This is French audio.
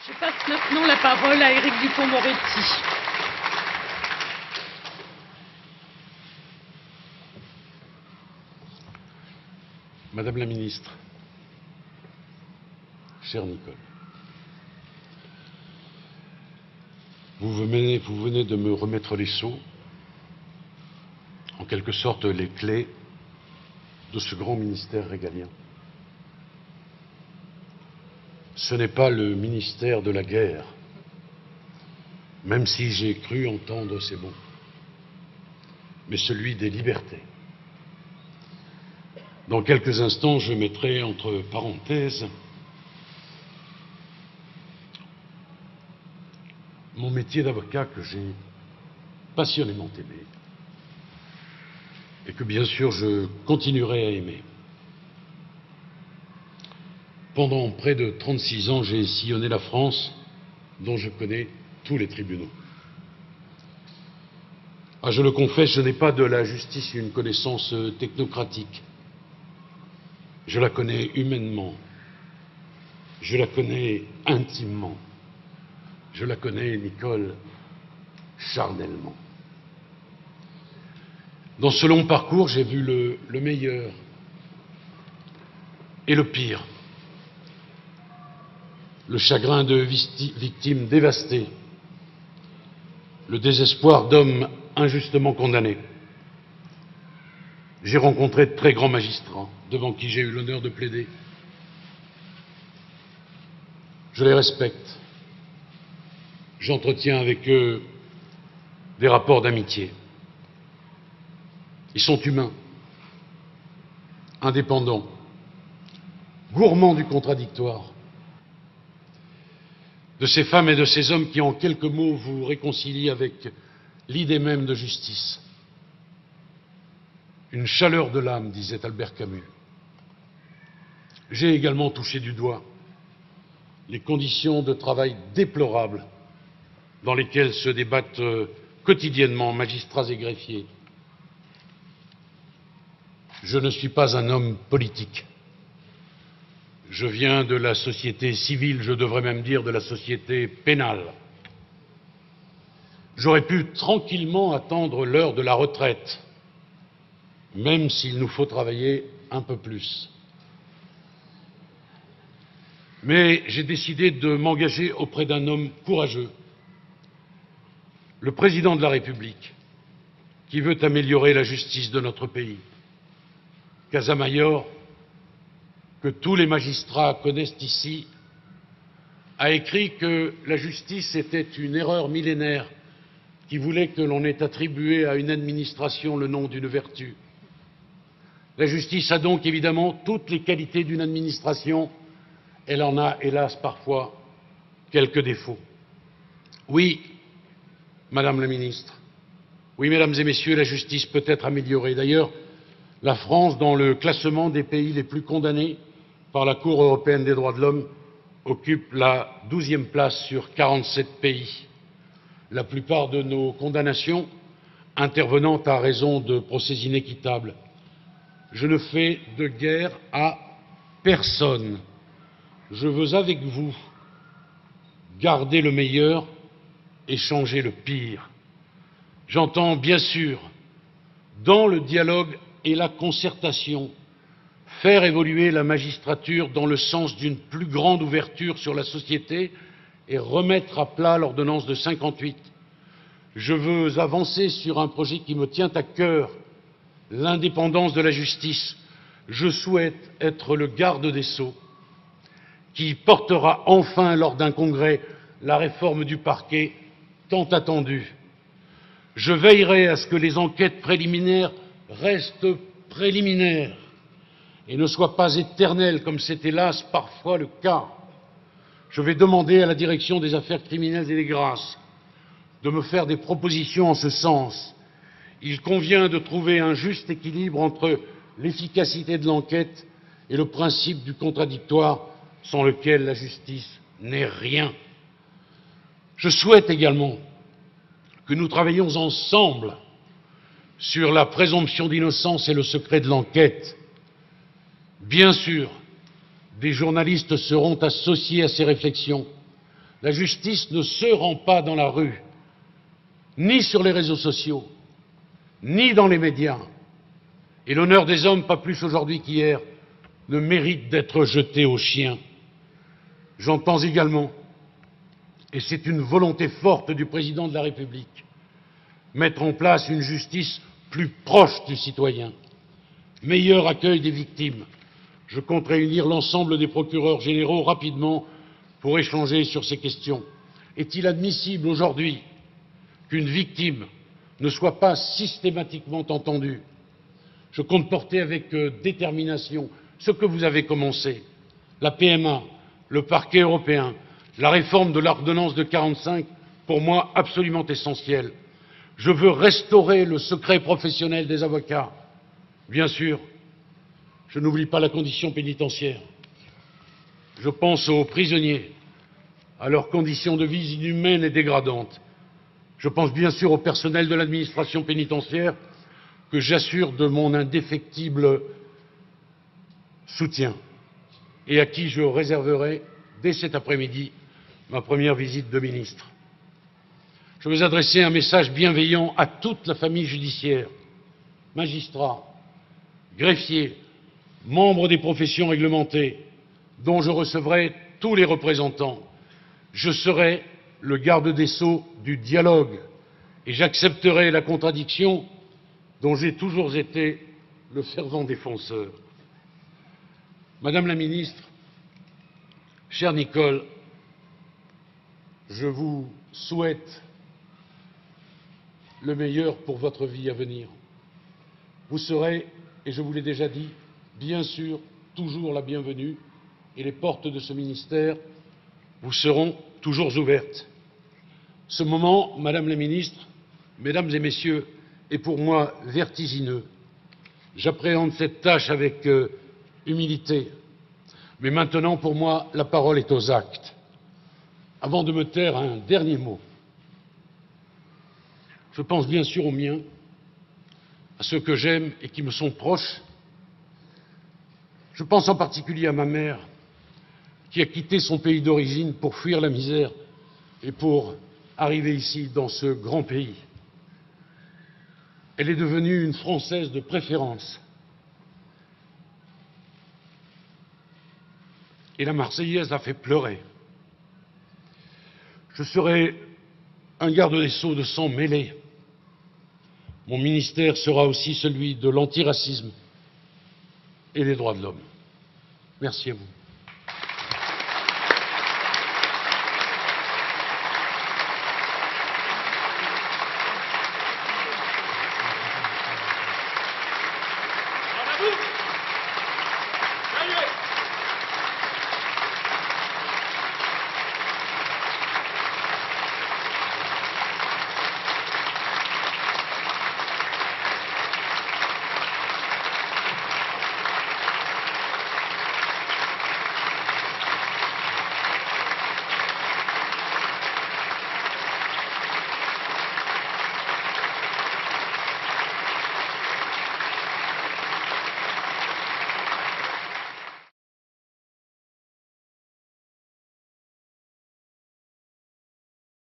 Je passe maintenant la parole à Éric Dupond-Moretti. Madame la ministre, chère Nicole, vous venez de me remettre les sceaux, en quelque sorte les clés de ce grand ministère régalien. Ce n'est pas le ministère de la guerre, même si j'ai cru entendre ces mots, mais celui des libertés. Dans quelques instants, je mettrai entre parenthèses mon métier d'avocat que j'ai passionnément aimé et que bien sûr je continuerai à aimer. Pendant près de 36 ans, j'ai sillonné la France, dont je connais tous les tribunaux. Ah, je le confesse, je n'ai pas de la justice une connaissance technocratique. Je la connais humainement, je la connais intimement, je la connais, Nicole, charnellement. Dans ce long parcours, j'ai vu le meilleur et le pire. Le chagrin de victimes dévastées, le désespoir d'hommes injustement condamnés. J'ai rencontré de très grands magistrats devant qui j'ai eu l'honneur de plaider. Je les respecte. J'entretiens avec eux des rapports d'amitié. Ils sont humains, indépendants, gourmands du contradictoire. De ces femmes et de ces hommes qui, en quelques mots, vous réconcilient avec l'idée même de justice. Une chaleur de l'âme, disait Albert Camus. J'ai également touché du doigt les conditions de travail déplorables dans lesquelles se débattent quotidiennement magistrats et greffiers. Je ne suis pas un homme politique. Je viens de la société civile, je devrais même dire de la société pénale. J'aurais pu tranquillement attendre l'heure de la retraite, même s'il nous faut travailler un peu plus. Mais j'ai décidé de m'engager auprès d'un homme courageux, le président de la République, qui veut améliorer la justice de notre pays. Casamayor, que tous les magistrats connaissent ici, a écrit que la justice était une erreur millénaire qui voulait que l'on ait attribué à une administration le nom d'une vertu. La justice a donc évidemment toutes les qualités d'une administration. Elle en a, hélas, parfois quelques défauts. Oui, Madame la Ministre, oui, Mesdames et Messieurs, la justice peut être améliorée. D'ailleurs, la France, dans le classement des pays les plus condamnés par la Cour européenne des droits de l'homme, occupe la 12e place sur 47 pays. La plupart de nos condamnations intervenant à raison de procès inéquitables. Je ne fais de guerre à personne. Je veux avec vous garder le meilleur et changer le pire. J'entends bien sûr, dans le dialogue et la concertation, faire évoluer la magistrature dans le sens d'une plus grande ouverture sur la société et remettre à plat l'ordonnance de 58. Je veux avancer sur un projet qui me tient à cœur, l'indépendance de la justice. Je souhaite être le garde des Sceaux qui portera enfin lors d'un congrès la réforme du parquet tant attendue. Je veillerai à ce que les enquêtes préliminaires restent préliminaires et ne soient pas éternelles comme c'est hélas parfois le cas. Je vais demander à la direction des affaires criminelles et des grâces de me faire des propositions en ce sens. Il convient de trouver un juste équilibre entre l'efficacité de l'enquête et le principe du contradictoire sans lequel la justice n'est rien. Je souhaite également que nous travaillions ensemble sur la présomption d'innocence et le secret de l'enquête. Bien sûr, des journalistes seront associés à ces réflexions, La justice ne se rend pas dans la rue, ni sur les réseaux sociaux, ni dans les médias. Et l'honneur des hommes, pas plus aujourd'hui qu'hier, ne mérite d'être jeté aux chiens. J'entends également, et c'est une volonté forte du président de la République, mettre en place une justice plus proche du citoyen, meilleur accueil des victimes. Je compte réunir l'ensemble des procureurs généraux rapidement pour échanger sur ces questions. Est-il admissible aujourd'hui qu'une victime ne soit pas systématiquement entendue? Je compte porter avec détermination ce que vous avez commencé, la PMA, le parquet européen, la réforme de l'ordonnance de 1945, pour moi absolument essentielle. Je veux restaurer le secret professionnel des avocats. Bien sûr, je n'oublie pas la condition pénitentiaire. Je pense aux prisonniers, à leurs conditions de vie inhumaines et dégradantes. Je pense bien sûr au personnel de l'administration pénitentiaire que j'assure de mon indéfectible soutien et à qui je réserverai dès cet après-midi ma première visite de ministre. Je veux adresser un message bienveillant à toute la famille judiciaire, magistrats, greffiers, membres des professions réglementées, dont je recevrai tous les représentants. Je serai le garde des sceaux du dialogue et j'accepterai la contradiction dont j'ai toujours été le fervent défenseur. Madame la ministre, chère Nicole, je vous souhaite le meilleur pour votre vie à venir. Vous serez, et je vous l'ai déjà dit, bien sûr, toujours la bienvenue, et les portes de ce ministère vous seront toujours ouvertes. Ce moment, Madame la Ministre, Mesdames et Messieurs, est pour moi vertigineux. J'appréhende cette tâche avec humilité, mais maintenant, pour moi, la parole est aux actes. Avant de me taire, un dernier mot. Je pense bien sûr aux miens, à ceux que j'aime et qui me sont proches. Je pense en particulier à ma mère, qui a quitté son pays d'origine pour fuir la misère et pour arriver ici, dans ce grand pays. Elle est devenue une Française de préférence. Et la Marseillaise a fait pleurer. Je serai un garde des Sceaux de sang mêlé. Mon ministère sera aussi celui de l'antiracisme et des droits de l'homme. Merci à vous.